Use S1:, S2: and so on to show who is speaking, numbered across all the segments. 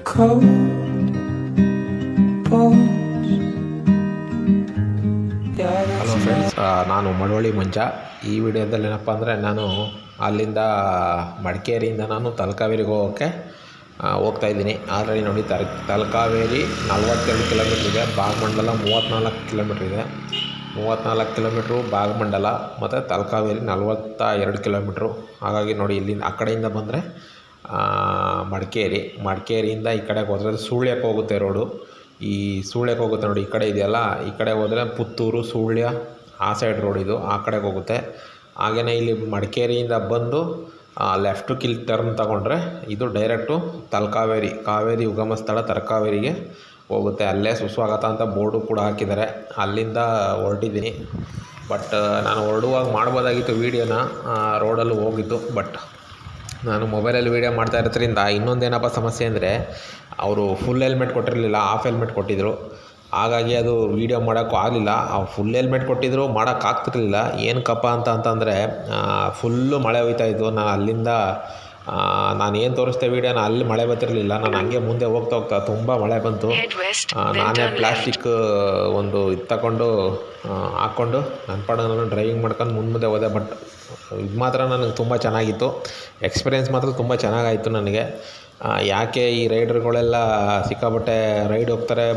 S1: cold bones.
S2: Hello friends, ನಾನು ಮಳವಳ್ಳಿ ಮಂಜ. ಈ ವಿಡಿಯೋದಲ್ಲಿ ಏನಪ್ಪ ಅಂದರೆ ನಾನು ಅಲ್ಲಿಂದ ಮಡಿಕೇರಿಯಿಂದ ನಾನು ತಲಕಾವೇರಿಗೆ ಹೋಗೋಕ್ಕೆ ಹೋಗ್ತಾಯಿದ್ದೀನಿ. ಆಲ್ರೆಡಿ ನೋಡಿ ತಲಕಾವೇರಿ 42 ಕಿಲೋಮೀಟ್ರ್ ಇದೆ, ಭಾಗಮಂಡಲ 34 ಕಿಲೋಮೀಟ್ರ್ ಇದೆ. 34 ಕಿಲೋಮೀಟ್ರು ಭಾಗಮಂಡಲ ಮತ್ತು ತಲಕಾವೇರಿ 42 ಕಿಲೋಮೀಟ್ರು. ಹಾಗಾಗಿ ನೋಡಿ ಇಲ್ಲಿಂದ ಆ ಕಡೆಯಿಂದ ಬಂದರೆ ಮಡಿಕೇರಿಯಿಂದ ಈ ಕಡೆಗೆ ಹೋದರೆ ಸುಳ್ಯಕ್ಕೆ ಹೋಗುತ್ತೆ ರೋಡು. ಈ ಸುಳ್ಯಕ್ಕೆ ಹೋಗುತ್ತೆ ನೋಡಿ, ಈ ಕಡೆ ಇದೆಯಲ್ಲ, ಈ ಕಡೆ ಹೋದರೆ ಪುತ್ತೂರು ಸುಳ್ಯ ಆ ಸೈಡ್ ರೋಡ್ ಇದು, ಆ ಕಡೆಗೆ ಹೋಗುತ್ತೆ. ಹಾಗೆಯೇ ಇಲ್ಲಿ ಮಡಿಕೇರಿಯಿಂದ ಬಂದು ಲೆಫ್ಟು ಟರ್ನ್ ತಗೊಂಡ್ರೆ ಇದು ಡೈರೆಕ್ಟು ಕಾವೇರಿ ಉಗಮ ಸ್ಥಳ ತಲಕಾವೇರಿಗೆ ಹೋಗುತ್ತೆ. ಅಲ್ಲೇ ಸುಸ್ವಾಗತ ಅಂತ ಬೋರ್ಡು ಕೂಡ ಹಾಕಿದ್ದಾರೆ. ಅಲ್ಲಿಂದ ಹೊರಟಿದ್ದೀನಿ. ಬಟ್ ನಾನು ಹೊರಡುವಾಗ ಮಾಡ್ಬೋದಾಗಿತ್ತು ವೀಡಿಯೋನ, ರೋಡಲ್ಲಿ ಹೋಗಿದ್ದು. ಬಟ್ ನಾನು ಮೊಬೈಲಲ್ಲಿ ವೀಡಿಯೋ ಮಾಡ್ತಾ ಇರೋದ್ರಿಂದ ಇನ್ನೊಂದೇನಪ್ಪ ಸಮಸ್ಯೆ ಅಂದರೆ, ಅವರು ಫುಲ್ ಹೆಲ್ಮೆಟ್ ಕೊಟ್ಟಿರಲಿಲ್ಲ, ಹಾಫ್ ಹೆಲ್ಮೆಟ್ ಕೊಟ್ಟಿದ್ದರು. ಹಾಗಾಗಿ ಅದು ವೀಡಿಯೋ ಮಾಡೋಕ್ಕೂ ಆಗಲಿಲ್ಲ. ಫುಲ್ ಹೆಲ್ಮೆಟ್ ಕೊಟ್ಟಿದ್ದರು, ಮಾಡೋಕ್ಕಾಗ್ತಿರ್ಲಿಲ್ಲ. ಏನಕ್ಕಪ್ಪ ಅಂತಂದರೆ ಫುಲ್ಲು ಮಳೆ ಹೋಯ್ತಾಯಿತ್ತು. ನಾನು ಅಲ್ಲಿಂದ ನಾನು ಏನು ತೋರಿಸ್ದೆ ವೀಡಿಯೋನ, ಅಲ್ಲಿ ಮಳೆ ಬರ್ತಿರಲಿಲ್ಲ. ನಾನು ಹಂಗೆ ಮುಂದೆ ಹೋಗ್ತಾ ತುಂಬ ಮಳೆ ಬಂತು. ನಾನೇ ಪ್ಲಾಸ್ಟಿಕ್ ಒಂದು ಇದು ತಗೊಂಡು ಹಾಕ್ಕೊಂಡು ನನ್ನ ಪಾಡ ನಾನು ಡ್ರೈವಿಂಗ್ ಮಾಡ್ಕೊಂಡು ಮುಂದೆ ಹೋದೆ. ಬಟ್ ಇದು ಮಾತ್ರ ನನಗೆ ತುಂಬ ಚೆನ್ನಾಗಿತ್ತು. ಎಕ್ಸ್ಪೀರಿಯೆನ್ಸ್ ಮಾತ್ರ ತುಂಬ ಚೆನ್ನಾಗಾಯಿತು ನನಗೆ. ಯಾಕೆ ಈ ರೈಡರ್ಗಳೆಲ್ಲ ಸಿಕ್ಕಾಪಟ್ಟೆ ರೈಡ್ ಹೋಗ್ತಾರೆ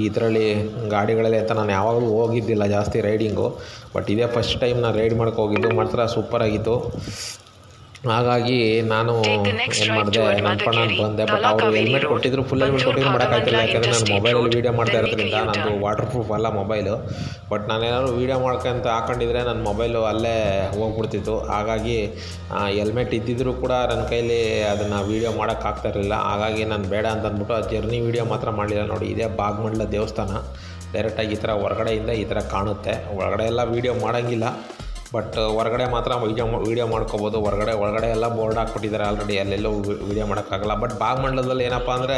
S2: ಇದರಲ್ಲಿ ಗಾಡಿಗಳಲ್ಲಿ ಅಂತ ನಾನು ಯಾವಾಗಲೂ ಹೋಗಿದ್ದಿಲ್ಲ ಜಾಸ್ತಿ ರೈಡಿಂಗು. ಬಟ್ ಇದೇ ಫಸ್ಟ್ ಟೈಮ್ ನಾನು ರೈಡ್ ಮಾಡೋಕ್ಕೆ ಹೋಗಿದ್ದು. ಮಾತ್ರ ಸೂಪರಾಗಿತ್ತು. ಹಾಗಾಗಿ ನಾನು ಏನು ಮಾಡಿದೆ, ನನ್ನ ಪಣ ಬಂದೆ. ಬಟ್ ಅವರು ಹೆಲ್ಮೆಟ್ ಕೊಟ್ಟಿದ್ರು, ಫುಲ್ ಹೆಲ್ಮೆಟ್ ಕೊಟ್ಟಿದ್ರು ಮಾಡೋಕ್ಕಾಗ್ತಿಲ್ಲ. ಯಾಕೆಂದರೆ ನಾನು ಮೊಬೈಲಲ್ಲಿ ವೀಡಿಯೋ ಮಾಡ್ತಾ ಇರೋದ್ರಿಂದ ನಂದು ವಾಟರ್ ಪ್ರೂಫ್ ಅಲ್ಲ ಮೊಬೈಲು. ಬಟ್ ನಾನೇನಾದ್ರು ವೀಡಿಯೋ ಮಾಡ್ಕೊಂತ ಹಾಕೊಂಡಿದ್ರೆ ನನ್ನ ಮೊಬೈಲು ಅಲ್ಲೇ ಹೋಗ್ಬಿಡ್ತಿತ್ತು. ಹಾಗಾಗಿ ಹೆಲ್ಮೆಟ್ ಇದ್ದಿದ್ದರೂ ಕೂಡ ನನ್ನ ಕೈಲಿ ಅದನ್ನು ವೀಡಿಯೋ ಮಾಡೋಕ್ಕಾಗ್ತಾಯಿರಲಿಲ್ಲ. ಹಾಗಾಗಿ ನಾನು ಬೇಡ ಅಂತ ಅಂದ್ಬಿಟ್ಟು ಆ ಜರ್ನಿ ವೀಡಿಯೋ ಮಾತ್ರ ಮಾಡಲಿಲ್ಲ. ನೋಡಿ, ಇದೇ ಭಾಗಮಂಡಲ ದೇವಸ್ಥಾನ. ಡೈರೆಕ್ಟಾಗಿ ಈ ಥರ ಹೊರಗಡೆಯಿಂದ ಈ ಥರ ಕಾಣುತ್ತೆ. ಒಳಗಡೆ ಎಲ್ಲ ವೀಡಿಯೋ ಮಾಡೋಂಗಿಲ್ಲ, ಬಟ್ ಹೊರಗಡೆ ಮಾತ್ರ ವೀಡಿಯೋ ಮಾಡ್ಕೋಬೋದು. ಒಳಗಡೆ ಎಲ್ಲ ಬೋರ್ಡ್ ಹಾಕ್ಬಿಟ್ಟಿದ್ದಾರೆ ಆಲ್ರೆಡಿ, ಅಲ್ಲೆಲ್ಲೂ ವೀಡಿಯೋ ಮಾಡೋಕ್ಕಾಗಲ್ಲ. ಬಟ್ ಭಾಗಮಂಡಲದಲ್ಲಿ ಏನಪ್ಪ ಅಂದರೆ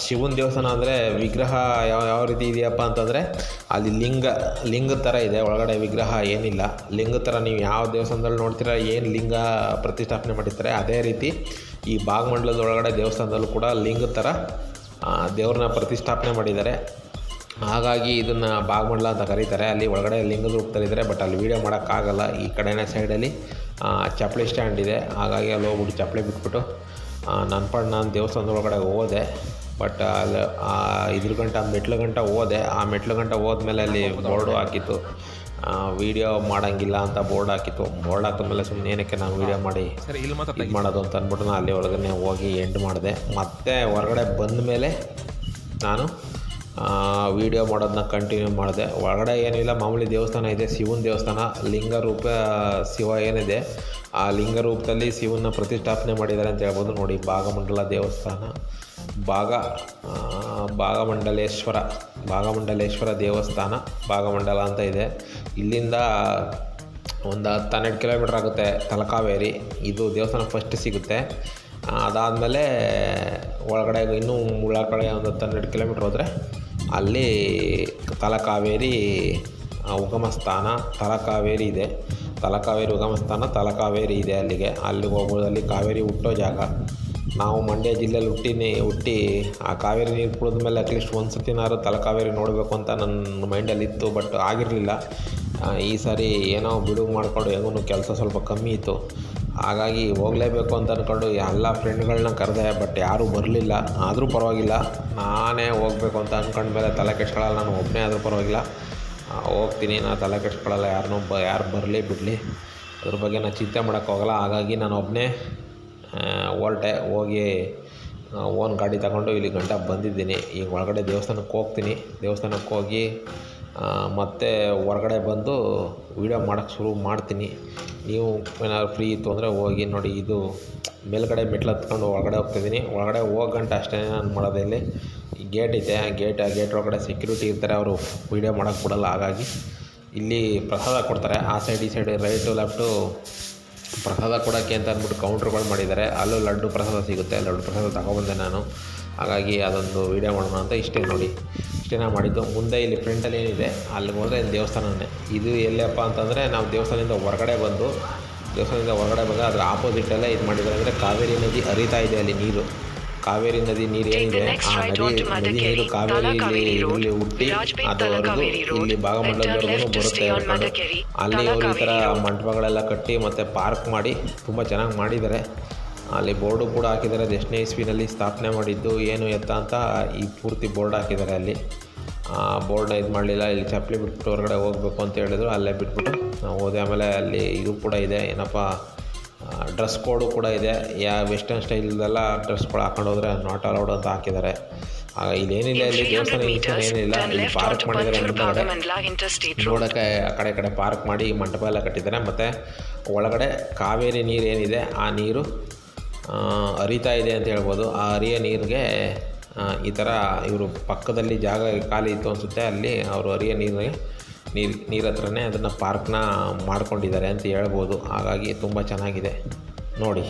S2: ಶಿವನ ದೇವಸ್ಥಾನ ಅಂದರೆ ವಿಗ್ರಹ ಯಾವ ರೀತಿ ಇದೆಯಪ್ಪ ಅಂತಂದರೆ, ಅಲ್ಲಿ ಲಿಂಗ ಥರ ಇದೆ. ಒಳಗಡೆ ವಿಗ್ರಹ ಏನಿಲ್ಲ, ಲಿಂಗ ಥರ ನೀವು ಯಾವ ದೇವಸ್ಥಾನದಲ್ಲಿ ನೋಡ್ತೀರ ಏನು ಲಿಂಗ ಪ್ರತಿಷ್ಠಾಪನೆ ಮಾಡಿರ್ತಾರೆ ಅದೇ ರೀತಿ ಈ ಭಾಗಮಂಡಲದ ಒಳಗಡೆ ದೇವಸ್ಥಾನದಲ್ಲೂ ಕೂಡ ಲಿಂಗ ಥರ ದೇವ್ರನ್ನ ಪ್ರತಿಷ್ಠಾಪನೆ ಮಾಡಿದ್ದಾರೆ. ಹಾಗಾಗಿ ಇದನ್ನು ಭಾಗಮಂಡಲ ಅಂತ ಕರೀತಾರೆ. ಅಲ್ಲಿ ಒಳಗಡೆ ಲಿಂಗದ ರೂಪದಲ್ಲಿದ್ದಾರೆ. ಬಟ್ ಅಲ್ಲಿ ವೀಡಿಯೋ ಮಾಡೋಕ್ಕಾಗಲ್ಲ. ಈ ಕಡೆನೇ ಸೈಡಲ್ಲಿ ಚಪ್ಪಲಿ ಸ್ಟ್ಯಾಂಡ್ ಇದೆ. ಹಾಗಾಗಿ ಅಲ್ಲಿ ಹೋಗ್ಬಿಟ್ಟು ಚಪ್ಪಲಿ ಬಿಟ್ಬಿಟ್ಟು ನಾನು ದೇವಸ್ಥಾನದ ಒಳಗಡೆ ಹೋದೆ. ಬಟ್ ಅಲ್ಲಿ ಮೆಟ್ಲು ಗಂಟ ಹೋದೆ. ಆ ಮೆಟ್ಲು ಗಂಟ ಹೋದ್ಮೇಲೆ ಅಲ್ಲಿ ಬೋರ್ಡು ಹಾಕಿತ್ತು, ವೀಡಿಯೋ ಮಾಡೋಂಗಿಲ್ಲ ಅಂತ ಬೋರ್ಡ್ ಹಾಕಿತ್ತು. ಬೋರ್ಡ್ ಹಾಕಿದ್ಮೇಲೆ ಸುಮ್ಮನೆ ಏನಕ್ಕೆ ನಾವು ವೀಡಿಯೋ ಮಾಡಿ ಇದು ಮಾಡೋದು ಅಂತ ಅಂದ್ಬಿಟ್ಟು ನಾನು ಅಲ್ಲಿ ಒಳಗಡೆ ಹೋಗಿ ಎಂಡ್ ಮಾಡಿದೆ. ಮತ್ತು ಹೊರಗಡೆ ಬಂದ ಮೇಲೆ ನಾನು ವೀಡಿಯೋ ಮಾಡೋದನ್ನ ಕಂಟಿನ್ಯೂ ಮಾಡಿದೆ. ಒಳಗಡೆ ಏನಿಲ್ಲ, ಮಾಮೂಲಿ ದೇವಸ್ಥಾನ ಇದೆ, ಶಿವನ ದೇವಸ್ಥಾನ. ಲಿಂಗ ರೂಪ ಶಿವ ಏನಿದೆ ಆ ಲಿಂಗ ರೂಪದಲ್ಲಿ ಶಿವನ ಪ್ರತಿಷ್ಠಾಪನೆ ಮಾಡಿದ್ದಾರೆ ಅಂತ ಹೇಳ್ಬೋದು. ನೋಡಿ, ಭಾಗಮಂಡಲ ದೇವಸ್ಥಾನ, ಭಾಗಮಂಡಲೇಶ್ವರ ದೇವಸ್ಥಾನ ಭಾಗಮಂಡಲ ಅಂತ ಇದೆ. ಇಲ್ಲಿಂದ ಒಂದು 10-12 ಕಿಲೋಮೀಟ್ರ್ ಆಗುತ್ತೆ ತಲಕಾವೇರಿ. ಇದು ದೇವಸ್ಥಾನ ಫಸ್ಟ್ ಸಿಗುತ್ತೆ. ಅದಾದಮೇಲೆ ಒಳಗಡೆ ಇನ್ನೂ ಒಳಗಡೆ ಒಂದು 12 ಕಿಲೋಮೀಟ್ರ್ ಹೋದರೆ ಅಲ್ಲಿ ತಲಕಾವೇರಿ ಉಗಮ ಸ್ಥಾನ ತಲಕಾವೇರಿ ಇದೆ. ತಲಕಾವೇರಿ ಉಗಮ ಸ್ಥಾನ ತಲಕಾವೇರಿ ಇದೆ. ಅಲ್ಲಿಗೆ ಹೋಗ್ಬೋದು. ಅಲ್ಲಿ ಕಾವೇರಿ ಹುಟ್ಟೋ ಜಾಗ. ನಾವು ಮಂಡ್ಯ ಜಿಲ್ಲೆಯಲ್ಲಿ ಹುಟ್ಟಿ ಆ ಕಾವೇರಿ ನೀರು ಕುಡಿದ್ಮೇಲೆ ಅಟ್ಲೀಸ್ಟ್ ಒಂದು ಸತಿನಾದ್ರು ತಲಕಾವೇರಿ ನೋಡಬೇಕು ಅಂತ ನನ್ನ ಮೈಂಡಲ್ಲಿತ್ತು. ಬಟ್ ಆಗಿರಲಿಲ್ಲ. ಈ ಸಾರಿ ಏನೋ ಬಿಡುವು ಮಾಡಿಕೊಂಡು ಹೆಂಗೂ ಕೆಲಸ ಸ್ವಲ್ಪ ಕಮ್ಮಿ ಇತ್ತು. ಹಾಗಾಗಿ ಹೋಗಲೇಬೇಕು ಅಂತ ಅಂದ್ಕೊಂಡು ಎಲ್ಲ ಫ್ರೆಂಡ್ಗಳನ್ನ ಕರೆದೆ. ಬಟ್ ಯಾರೂ ಬರಲಿಲ್ಲ. ಆದರೂ ಪರವಾಗಿಲ್ಲ, ನಾನೇ ಹೋಗಬೇಕು ಅಂತ ಅಂದ್ಕೊಂಡ್ಮೇಲೆ ತಲೆ ಕೆಡ್ಸ್ಕೊಳ್ಳಲ್ಲ. ನಾನು ಒಬ್ಬನೇ ಆದರೂ ಪರವಾಗಿಲ್ಲ, ಹೋಗ್ತೀನಿ. ನಾನು ತಲೆ ಕೆಡ್ಸ್ಕೊಳ್ಳಲ್ಲ. ಯಾರು ಬರಲಿ ಬಿಡಲಿ, ಅದ್ರ ಬಗ್ಗೆ ನಾನು ಚಿಂತೆ ಮಾಡೋಕ್ಕೋಗಲ್ಲ. ಹಾಗಾಗಿ ನಾನು ಒಬ್ಬನೇ ಹೊರಟೆ. ಹೋಗಿ ಓನ್ ಗಾಡಿ ತಗೊಂಡು ಇಲ್ಲಿ ಗಂಟ ಬಂದಿದ್ದೀನಿ. ಈಗ ಒಳಗಡೆ ದೇವಸ್ಥಾನಕ್ಕೆ ಹೋಗ್ತೀನಿ. ದೇವಸ್ಥಾನಕ್ಕೆ ಹೋಗಿ ಮತ್ತೆ ಹೊರಗಡೆ ಬಂದು ವೀಡಿಯೋ ಮಾಡೋಕ್ಕೆ ಶುರು ಮಾಡ್ತೀನಿ. ನೀವು ಏನಾದ್ರು ಫ್ರೀ ಇತ್ತು ಅಂದರೆ ಹೋಗಿ ನೋಡಿ. ಇದು ಮೇಲ್ಗಡೆ ಮೆಟ್ಲು ಹತ್ಕೊಂಡು ಒಳಗಡೆ ಹೋಗ್ತಿದ್ದೀನಿ. ಒಳಗಡೆ ಹೋಗಂಟ ಅಷ್ಟೇ ನಾನು ಮಾಡೋದು. ಇಲ್ಲಿ ಗೇಟ್ ಇದೆ. ಆ ಗೇಟ್ ಒಳಗಡೆ ಸೆಕ್ಯೂರಿಟಿ ಇರ್ತಾರೆ, ಅವರು ವೀಡಿಯೋ ಮಾಡೋಕ್ಕೆ ಬಿಡಲ್ಲ. ಹಾಗಾಗಿ ಇಲ್ಲಿ ಪ್ರಸಾದ ಕೊಡ್ತಾರೆ. ಆ ಸೈಡ್ ಈ ಸೈಡ್ ರೈಟು ಲೆಫ್ಟು ಪ್ರಸಾದ ಕೊಡೋಕ್ಕೆ ಅಂತ ಅಂದ್ಬಿಟ್ಟು ಕೌಂಟ್ರುಗಳು ಮಾಡಿದ್ದಾರೆ. ಅಲ್ಲೂ ಲಡ್ಡು ಪ್ರಸಾದ ಸಿಗುತ್ತೆ. ಲಡ್ಡು ಪ್ರಸಾದ ತಗೊಬಂದೆ ನಾನು. ಹಾಗಾಗಿ ಅದೊಂದು ವೀಡಿಯೋ ಮಾಡೋಣ ಅಂತ ಇಷ್ಟೇ ಮಾಡಿದ್ದು. ಮುಂದೆ ಇಲ್ಲಿ ಫ್ರಂಟಲ್ಲಿ ಏನಿದೆ ಅಲ್ಲಿಗೆ ಹೋದರೆ ದೇವಸ್ಥಾನನೇ. ಇದು ಎಲ್ಲಪ್ಪ ಅಂತಂದರೆ, ನಾವು ದೇವಸ್ಥಾನದಿಂದ ಹೊರಗಡೆ ಬಂದರೆ ಅದರ ಆಪೋಸಿಟಲ್ಲೇ ಇದು ಮಾಡಿದ್ದಾರೆ. ಅಂದರೆ ಕಾವೇರಿ ನದಿ ಹರಿತಾ ಇದೆ ಅಲ್ಲಿ ನೀರು. ಕಾವೇರಿ ನದಿ ನೀರು ಏನಿದೆ ಆ ನದಿ ನೀರು ಕಾವೇರಿ ಇಲ್ಲಿ ಹುಟ್ಟಿ ಅದು ಹರಿದು ಇಲ್ಲಿ ಭಾಗಮಂಡಲದವರೆಗೂ ಬರುತ್ತೆ ಹೇಳ್ಕೊಂಡು ಅಲ್ಲಿ ಅವರು ಈ ಥರ ಮಂಟಪಗಳೆಲ್ಲ ಕಟ್ಟಿ ಮತ್ತು ಪಾರ್ಕ್ ಮಾಡಿ ತುಂಬ ಚೆನ್ನಾಗಿ ಮಾಡಿದ್ದಾರೆ. ಅಲ್ಲಿ ಬೋರ್ಡು ಕೂಡ ಹಾಕಿದ್ದಾರೆ, ಅದು ಎಷ್ಟನೇ ಇಸ್ವಿನಲ್ಲಿ ಸ್ಥಾಪನೆ ಮಾಡಿದ್ದು ಏನು ಎತ್ತ ಅಂತ ಈ ಪೂರ್ತಿ ಬೋರ್ಡ್ ಹಾಕಿದ್ದಾರೆ. ಅಲ್ಲಿ ಬೋರ್ಡ್ನ ಇದು ಮಾಡಲಿಲ್ಲ, ಇಲ್ಲಿ ಚಪ್ಪಲಿ ಬಿಟ್ಬಿಟ್ಟು ಹೊರಗಡೆ ಹೋಗಬೇಕು ಅಂತ ಹೇಳಿದ್ರು, ಅಲ್ಲೇ ಬಿಟ್ಬಿಟ್ಟು ನಾವು ಹೋದೆ. ಆಮೇಲೆ ಅಲ್ಲಿ ಇದು ಕೂಡ ಇದೆ, ಏನಪ್ಪ ಡ್ರೆಸ್ ಕೋಡು ಕೂಡ ಇದೆ. ವೆಸ್ಟರ್ನ್ ಸ್ಟೈಲ್ದೆಲ್ಲ ಡ್ರೆಸ್ಗಳು ಹಾಕೊಂಡು ಹೋದರೆ ನಾಟ್ ಅಲೌಡ್ ಅಂತ ಹಾಕಿದ್ದಾರೆ. ಇಲ್ಲೇನಿಲ್ಲ, ಇಲ್ಲಿ ದೇವಸ್ಥಾನ ಏನಿಲ್ಲ, ಇಲ್ಲಿ ಪಾರ್ಕ್ ಮಾಡಿದ್ದಾರೆ ನೋಡೋಕ್ಕೆ ಆ ಕಡೆ ಪಾರ್ಕ್ ಮಾಡಿ ಮಂಟಪ ಎಲ್ಲ ಕಟ್ಟಿದ್ದಾರೆ. ಮತ್ತು ಒಳಗಡೆ ಕಾವೇರಿ ನೀರು ಏನಿದೆ ಆ ನೀರು ಹರಿತಾ ಇದೆ ಅಂತ ಹೇಳ್ಬೋದು. ಆ ಹರಿಯೋ ನೀರಿಗೆ ಈ ಥರ ಇವರು ಪಕ್ಕದಲ್ಲಿ ಜಾಗ ಖಾಲಿ ಇತ್ತು ಅನಿಸುತ್ತೆ, ಅಲ್ಲಿ ಅವರು ಹರಿಯೋ ನೀರು ಹತ್ರನೇ ಅದನ್ನು ಪಾರ್ಕ್ನ ಮಾಡ್ಕೊಂಡಿದ್ದಾರೆ ಅಂತ ಹೇಳ್ಬೋದು. ಹಾಗಾಗಿ ತುಂಬ ಚೆನ್ನಾಗಿದೆ ನೋಡಿ.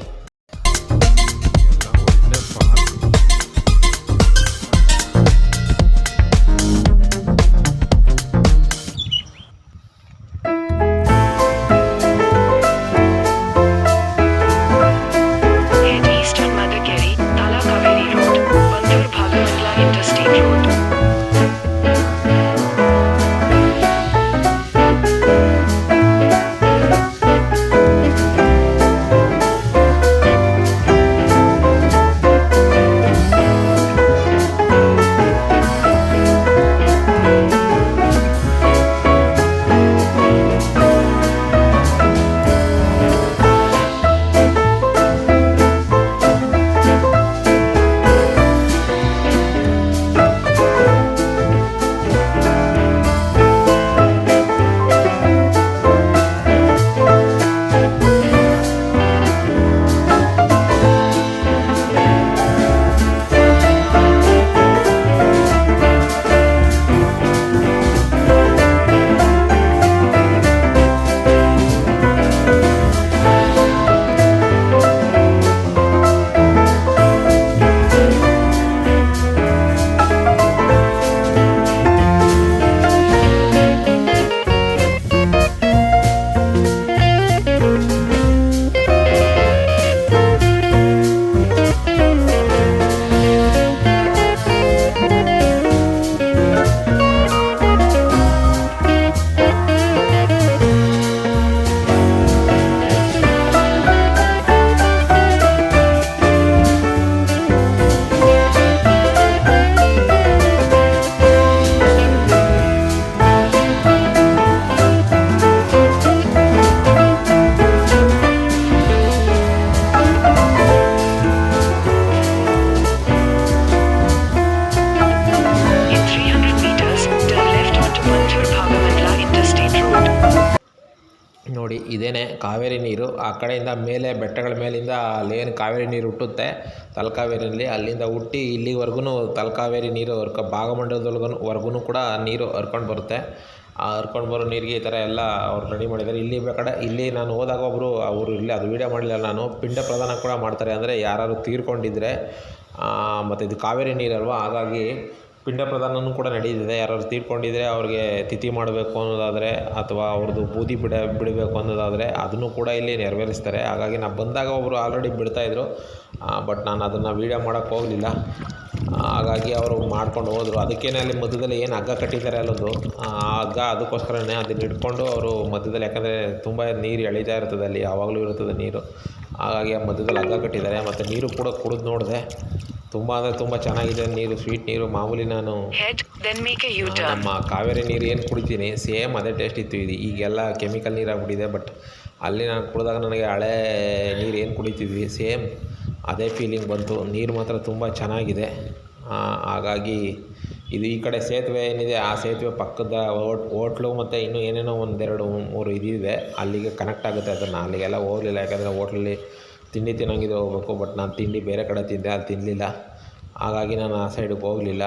S2: ನೋಡಿ ಇದೇನೇ ಕಾವೇರಿ ನೀರು. ಆ ಕಡೆಯಿಂದ ಮೇಲೆ ಬೆಟ್ಟಗಳ ಮೇಲಿಂದ ಅಲ್ಲೇನು ಕಾವೇರಿ ನೀರು ಹುಟ್ಟುತ್ತೆ ತಲಕಾವೇರಿಯಲ್ಲಿ, ಅಲ್ಲಿಂದ ಹುಟ್ಟಿ ಇಲ್ಲಿವರೆಗೂ ತಲಕಾವೇರಿ ನೀರು ಭಾಗಮಂಡಲದವರೆಗೂ ಕೂಡ ನೀರು ಹರ್ಕೊಂಡು ಬರುತ್ತೆ. ಆ ಹರ್ಕೊಂಡು ಬರೋ ನೀರಿಗೆ ಈ ಥರ ಎಲ್ಲ ಅವ್ರು ರೆಡಿ ಮಾಡಿದ್ದಾರೆ. ಇಲ್ಲಿ ನಾನು ಹೋದಾಗ ಅವರು ಇಲ್ಲಿ ಅದು ವೀಡಿಯೋ ಮಾಡಲಿಲ್ಲ ನಾನು, ಪಿಂಡ ಪ್ರದಾನ ಕೂಡ ಮಾಡ್ತಾರೆ. ಅಂದರೆ ಯಾರು ತೀರ್ಕೊಂಡಿದ್ರೆ ಮತ್ತು ಇದು ಕಾವೇರಿ ನೀರಲ್ವ, ಹಾಗಾಗಿ ಪಿಂಡ ಪ್ರದಾನವೂ ಕೂಡ ನಡೀತಿದೆ. ಯಾರು ತೀರ್ಕೊಂಡಿದ್ರೆ ಅವ್ರಿಗೆ ತಿಥಿ ಮಾಡಬೇಕು ಅನ್ನೋದಾದರೆ ಅಥವಾ ಅವ್ರದ್ದು ಬೂದಿ ಬಿಡಬೇಕು ಅನ್ನೋದಾದರೆ ಅದನ್ನು ಕೂಡ ಇಲ್ಲಿ ನೆರವೇರಿಸ್ತಾರೆ. ಹಾಗಾಗಿ ನಾನು ಬಂದಾಗ ಒಬ್ಬರು ಆಲ್ರೆಡಿ ಬಿಡ್ತಾಯಿದ್ರು, ಬಟ್ ನಾನು ಅದನ್ನು ವೀಡಿಯೋ ಮಾಡೋಕ್ಕೆ ಹೋಗಲಿಲ್ಲ. ಹಾಗಾಗಿ ಅವರು ಮಾಡ್ಕೊಂಡು ಹೋದರು. ಅದಕ್ಕೇನೆ ಅಲ್ಲಿ ಮಧ್ಯದಲ್ಲಿ ಏನು ಹಗ್ಗ ಕಟ್ಟಿದ್ದಾರೆ ಅಲ್ಲೊಂದು ಹಗ್ಗ, ಅದಕ್ಕೋಸ್ಕರನೇ ಅದನ್ನು ಹಿಡ್ಕೊಂಡು ಅವರು ಮಧ್ಯದಲ್ಲಿ, ಯಾಕಂದರೆ ತುಂಬ ನೀರು ಎಳೀತಾ ಇರ್ತದೆ ಅಲ್ಲಿ, ಯಾವಾಗಲೂ ಇರ್ತದೆ ನೀರು, ಹಾಗಾಗಿ ಆ ಮಧ್ಯದಲ್ಲಿ ಹಗ್ಗ ಕಟ್ಟಿದ್ದಾರೆ. ಮತ್ತು ನೀರು ಕೂಡ ಕುಡಿದು ನೋಡಿದೆ, ತುಂಬ ಅಂದರೆ ತುಂಬ ಚೆನ್ನಾಗಿದೆ ನೀರು, ಸ್ವೀಟ್ ನೀರು. ಮಾಮೂಲಿ ನಾನು ನಮ್ಮ ಕಾವೇರಿ ನೀರು ಏನು ಕುಡಿತೀನಿ ಸೇಮ್ ಅದೇ ಟೇಸ್ಟ್ ಇತ್ತು. ಈಗೆಲ್ಲ ಕೆಮಿಕಲ್ ನೀರು ಆಗಿಬಿಟ್ಟಿದೆ. ಬಟ್ ಅಲ್ಲಿ ನಾನು ಕುಡಿದಾಗ ನನಗೆ ಹಳೇ ನೀರು ಏನು ಕುಡಿತಿದ್ವಿ ಸೇಮ್ ಅದೇ ಫೀಲಿಂಗ್ ಬಂತು. ನೀರು ಮಾತ್ರ ತುಂಬ ಚೆನ್ನಾಗಿದೆ. ಹಾಗಾಗಿ ಇದು ಈ ಕಡೆ ಸೇತುವೆ ಏನಿದೆ ಆ ಸೇತುವೆ ಪಕ್ಕದ ಹೋಟ್ಲು ಮತ್ತು ಇನ್ನೂ ಏನೇನೋ 1-2-3 ಇದಿದೆ, ಅಲ್ಲಿಗೆ ಕನೆಕ್ಟ್ ಆಗುತ್ತೆ. ಅದನ್ನು ಅಲ್ಲಿಗೆಲ್ಲ ಹೋಗಲಿಲ್ಲ, ಯಾಕಂದರೆ ಹೋಟ್ಲಲ್ಲಿ ತಿಂಡಿ ತಿನ್ನೋಂಗಿದ್ರೆ ಹೋಗಬೇಕು. ಬಟ್ ನಾನು ತಿಂಡಿ ಬೇರೆ ಕಡೆ ತಿಂದೆ, ಅಲ್ಲಿ ತಿನ್ನಲಿಲ್ಲ. ಹಾಗಾಗಿ ನಾನು ಆ ಸೈಡಿಗೆ ಹೋಗಲಿಲ್ಲ.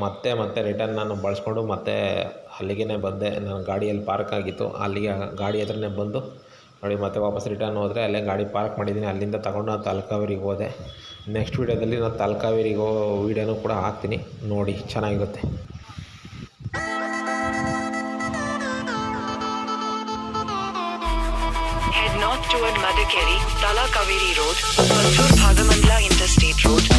S2: ಮತ್ತೆ ರಿಟರ್ನ್ ನಾನು ಬಳಸ್ಕೊಂಡು ಮತ್ತೆ ಅಲ್ಲಿಗೆ ಬಂದೆ. ನನ್ನ ಗಾಡಿಯಲ್ಲಿ ಪಾರ್ಕ್ ಆಗಿತ್ತು, ಅಲ್ಲಿಗೆ ಗಾಡಿ ಹತ್ರನೇ ಬಂದು ನೋಡಿ ಮತ್ತೆ ವಾಪಸ್ ರಿಟರ್ನ್ ಹೋದರೆ ಅಲ್ಲೇ ಗಾಡಿ ಪಾರ್ಕ್ ಮಾಡಿದ್ದೀನಿ. ಅಲ್ಲಿಂದ ತಗೊಂಡು ನಾನು ತಲಕಾವೇರಿಗೆ ಹೋದೆ. ನೆಕ್ಸ್ಟ್ ವೀಡಿಯೋದಲ್ಲಿ ನಾನು ತಲಕಾವೇರಿಗೆ ವೀಡಿಯೋನೂ ಕೂಡ ಹಾಕ್ತೀನಿ, ನೋಡಿ ಚೆನ್ನಾಗಿರುತ್ತೆ.
S1: Head north toward Madikeri, Talakaveri Road, Vanthur Bhagamandla Interstate Road.